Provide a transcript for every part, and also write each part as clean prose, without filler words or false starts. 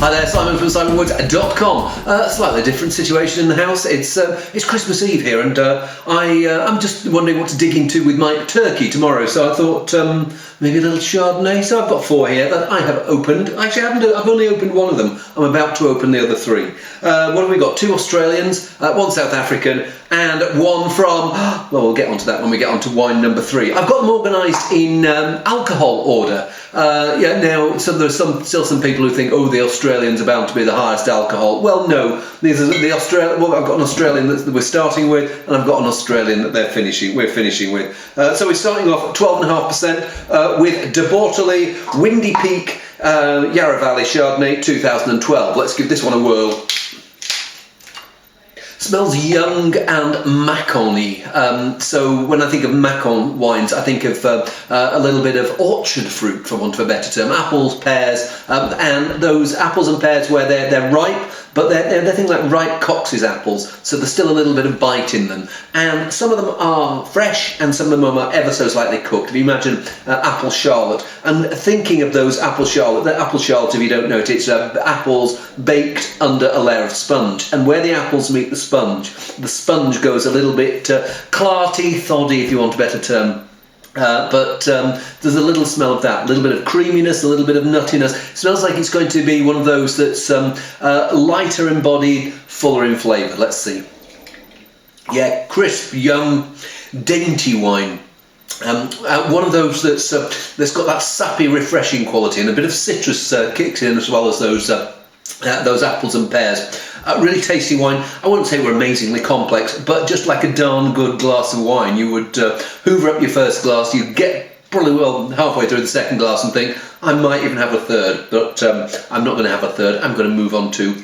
Hi there, Simon from simonwoods.com. Slightly different situation in the house. It's Christmas Eve here, and I'm just wondering what to dig into with my turkey tomorrow. So I thought maybe a little Chardonnay. So I've got 4 here that I have opened. Actually, I've only opened one of them. I'm about to open the other 3. What have we got? 2 Australians, 1 South African, and 1 from. Well, we'll get onto that when we get onto wine number 3. I've got them organised in alcohol order. Now, so there's still some people who think, oh, the Australians are bound to be the highest alcohol. Well, no. These are the Australian. Well, I've got an Australian that we're starting with, and I've got an Australian that we're finishing with. So we're starting off at 12.5% with De Bortoli Windy Peak Yarra Valley Chardonnay 2012. Let's give this one a whirl. Smells young and macon-y. So when I think of macon wines, I think of a little bit of orchard fruit, for want of a better term. Apples, pears, and those apples and pears where they're ripe, but they're things like ripe Cox's apples, so there's still a little bit of bite in them. And some of them are fresh, and some of them are ever so slightly cooked. If you imagine apple charlotte, and thinking of those apple charlotte, if you don't know it, it's apples baked under a layer of sponge. And where the apples meet the sponge goes a little bit clarty, thoddy, if you want a better term. But there's a little smell of that, a little bit of creaminess, a little bit of nuttiness. It smells like it's going to be one of those that's lighter in body, fuller in flavour. Let's see. Yeah, crisp, young, dainty wine. One of those that's got that sappy, refreshing quality, and a bit of citrus kicks in as well as those apples and pears. Really tasty wine. I wouldn't say we're amazingly complex, but just like a darn good glass of wine. You would hoover up your first glass, you'd get probably halfway through the second glass and think, I might even have a third, but I'm not going to have a third. I'm going to move on to,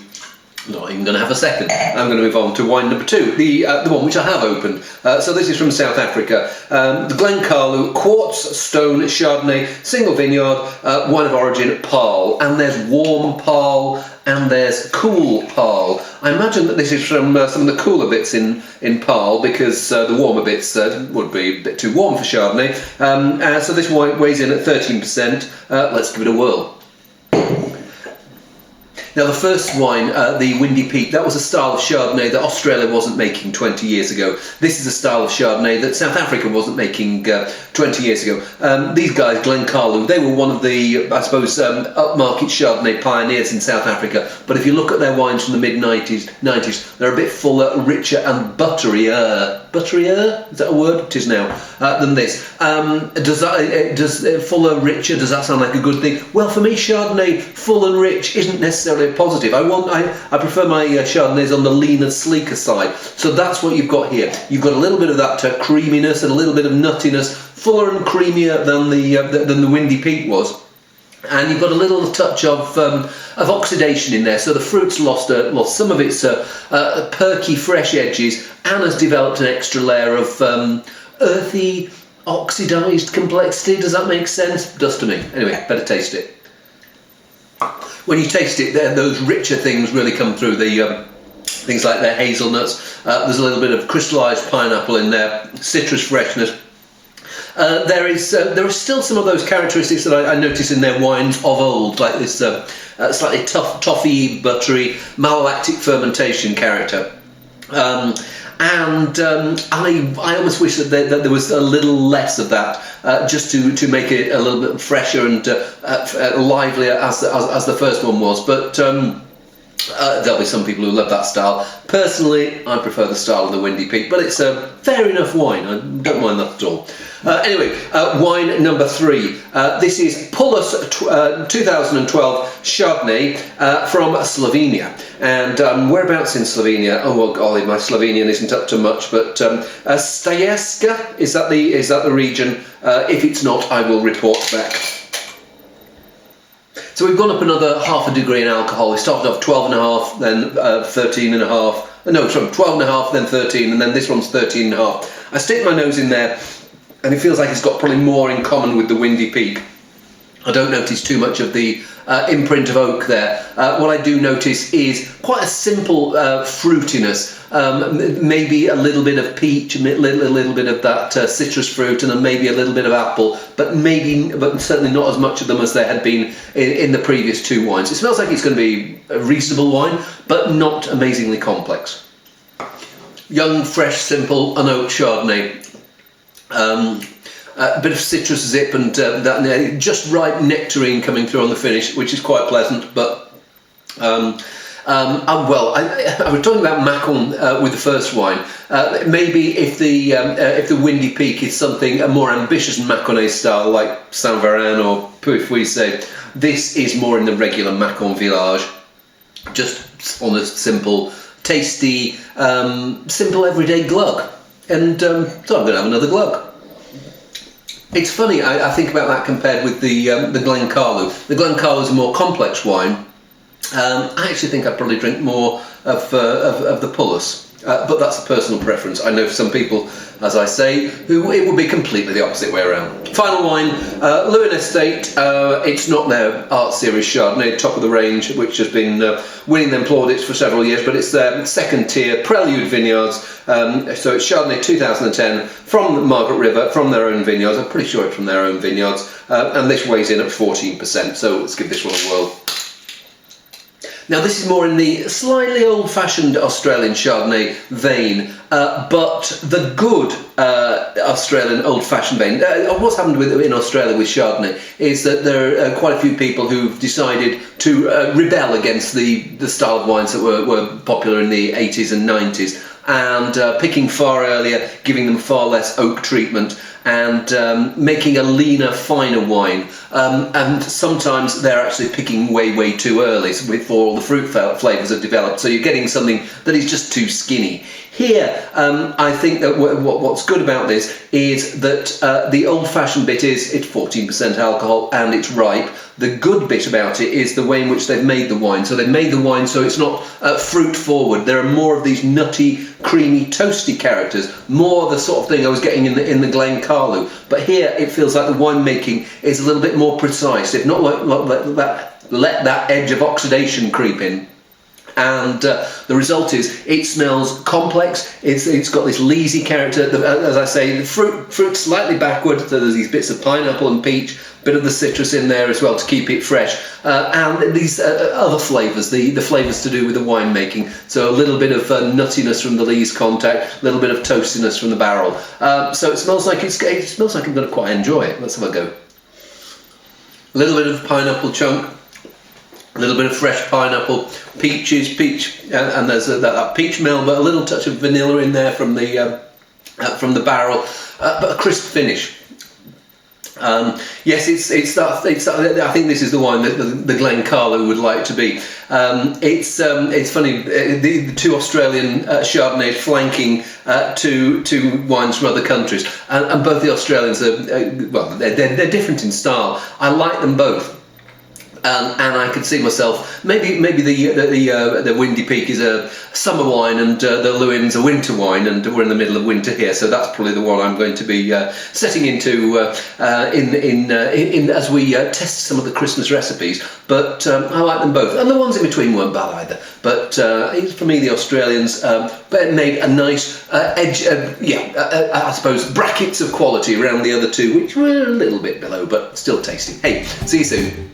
not even going to have a second. I'm going to move on to wine number 2, the one which I have opened. So this is from South Africa. The Glencarlu Quartz Stone Chardonnay, single vineyard, wine of origin, Paarl. And there's warm Paarl, and there's cool Paarl. I imagine that this is from some of the cooler bits in Paarl, because the warmer bits would be a bit too warm for Chardonnay. So this wine weighs in at 13%. Let's give it a whirl. Now the first wine, the Windy Peak, that was a style of Chardonnay that Australia wasn't making 20 years ago. This is a style of Chardonnay that South Africa wasn't making 20 years ago. These guys, Glencarlu, they were one of the, I suppose, upmarket Chardonnay pioneers in South Africa. But if you look at their wines from the mid-90s, they're a bit fuller, richer and butterier. Butterier? Is that a word? It is now. Than this. Does fuller, richer, does that sound like a good thing? Well, for me, Chardonnay, full and rich, isn't necessarily a positive. I prefer my Chardonnays on the leaner, sleeker side. So that's what you've got here. You've got a little bit of that creaminess and a little bit of nuttiness, fuller and creamier than the Windy Peak was. And you've got a little touch of oxidation in there, so the fruit's lost some of its perky, fresh edges, and has developed an extra layer of earthy, oxidised complexity. Does that make sense? Does to me. Anyway, better taste it. When you taste it, those richer things really come through. The things like the hazelnuts. There's a little bit of crystallised pineapple in there, citrus freshness. There is still some of those characteristics that I notice in their wines of old, like this slightly toffee, buttery, malolactic fermentation character. I almost wish that there was a little less of that, just to make it a little bit fresher and livelier as the first one was. But there'll be some people who love that style. Personally, I prefer the style of the Windy Peak, but it's a fair enough wine. I don't mind that at all. Anyway, wine number 3. This is Pullus 2012 Chardonnay from Slovenia. And whereabouts in Slovenia? Oh, well, golly, my Slovenian isn't up to much, but Stajerska, is that the region? If it's not, I will report back. So we've gone up another half a degree in alcohol. We started off 12.5, then 13.5. No, sorry, 12.5, then 13, and then this one's 13.5. I stick my nose in there, and it feels like it's got probably more in common with the Windy Peak. I don't notice too much of the imprint of oak there. What I do notice is quite a simple fruitiness, maybe a little bit of peach, a little bit of that citrus fruit, and then maybe a little bit of apple, but certainly not as much of them as there had been in the previous two wines. It smells like it's going to be a reasonable wine, but not amazingly complex. Young, fresh, simple, unoaked Chardonnay. A bit of citrus zip and that just right nectarine coming through on the finish, which is quite pleasant. But well, I was talking about Macon with the first wine. Maybe if the Windy Peak is something a more ambitious Maconnais style like Saint Verin or Puy-Fuissé, this is more in the regular Macon village, just on a simple, tasty, simple everyday glug. And so I'm going to have another glug. It's funny, I think about that compared with the Glencairn. The Glencairn is a more complex wine. I actually think I'd probably drink more of the Pullus, but that's a personal preference. I know for some people, as I say, who it would be completely the opposite way around. Final wine, Bendigo Estate. It's not their Art Series Chardonnay, top of the range, which has been winning them plaudits for several years, but it's their second tier Prelude Vineyards. So it's Chardonnay 2010 from Margaret River, from their own vineyards. I'm pretty sure it's from their own vineyards, and this weighs in at 14%. So let's give this one a whirl. Now this is more in the slightly old-fashioned Australian Chardonnay vein, but the good Australian old-fashioned vein. What's happened in Australia with Chardonnay is that there are quite a few people who've decided to rebel against the style of wines that were popular in the 80s and 90s, and picking far earlier, giving them far less oak treatment, and making a leaner, finer wine. And sometimes they're actually picking way too early before all the fruit flavours have developed, so you're getting something that is just too skinny. Here, I think that what's good about this is that the old-fashioned bit is it's 14% alcohol and it's ripe. The good bit about it is the way in which they've made the wine. So they've made the wine so it's not fruit forward. There are more of these nutty, creamy, toasty characters, more the sort of thing I was getting in the Glencairn. But here it feels like the winemaking is a little bit more precise. They've not let that edge of oxidation creep in. And the result is it smells complex. It's got this leesy character. As I say, the fruit slightly backward. So there's these bits of pineapple and peach, bit of the citrus in there as well to keep it fresh, and these other flavours, the flavours to do with the winemaking. So a little bit of nuttiness from the lees contact, a little bit of toastiness from the barrel. So it smells like it smells like I'm going to quite enjoy it. Let's have a go. A little bit of pineapple chunk. A little bit of fresh pineapple, peach, and there's that peach mel, but a little touch of vanilla in there from the barrel, but a crisp finish. Yes, it's that. I think this is the wine that the Glencairn would like to be. It's funny, the two Australian Chardonnays flanking two wines from other countries, and both the Australians are they're different in style. I like them both. And I could see myself maybe the Windy Peak is a summer wine and the Lewin's a winter wine, and we're in the middle of winter here, so that's probably the one I'm going to be setting into as we test some of the Christmas recipes. But I like them both, and the ones in between weren't bad either. But for me, the Australians made a nice edge, I suppose brackets of quality around the other two, which were a little bit below, but still tasty. Hey, see you soon.